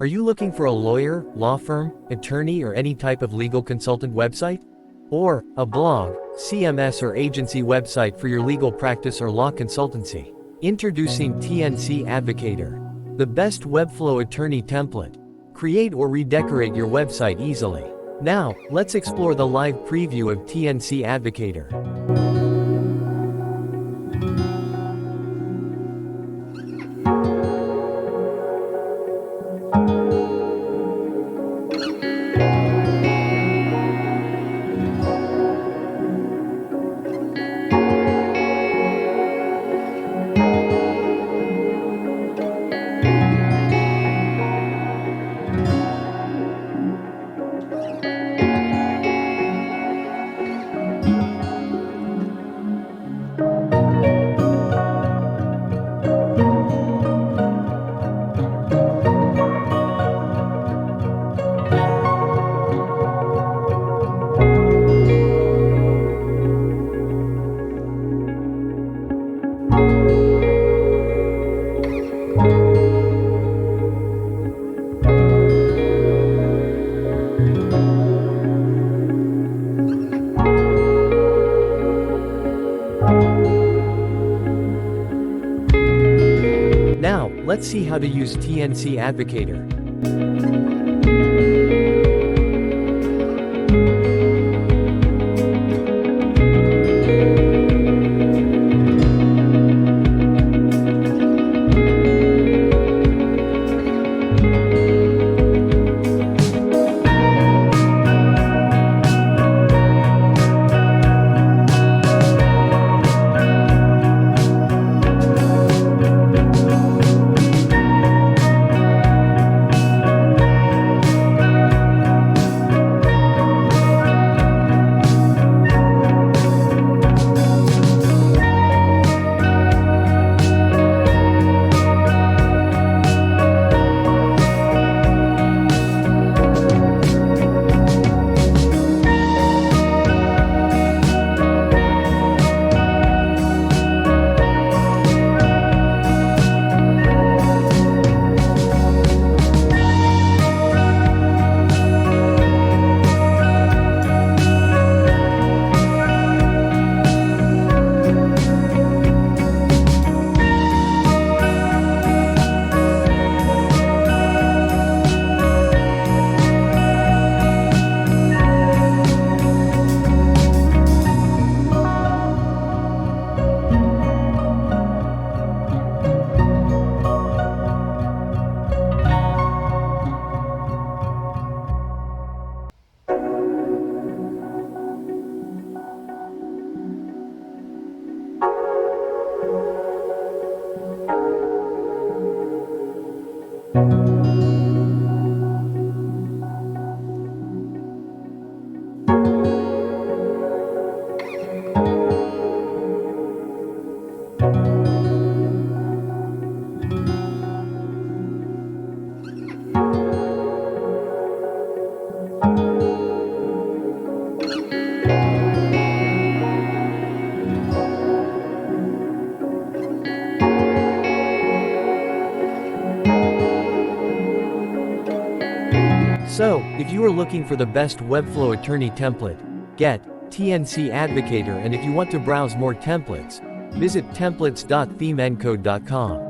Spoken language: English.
Are you looking for a lawyer, law firm, attorney, or any type of legal consultant website? Or a blog, CMS, or agency website for your legal practice or law consultancy? Introducing TNC Advocator, the best Webflow attorney template. Create or redecorate your website easily. Now, let's explore the live preview of TNC Advocator. Now, let's see how to use TNC Advocator. So, if you are looking for the best Webflow attorney template, get TNC Advocator, and if you want to browse more templates, visit templates.themencode.com.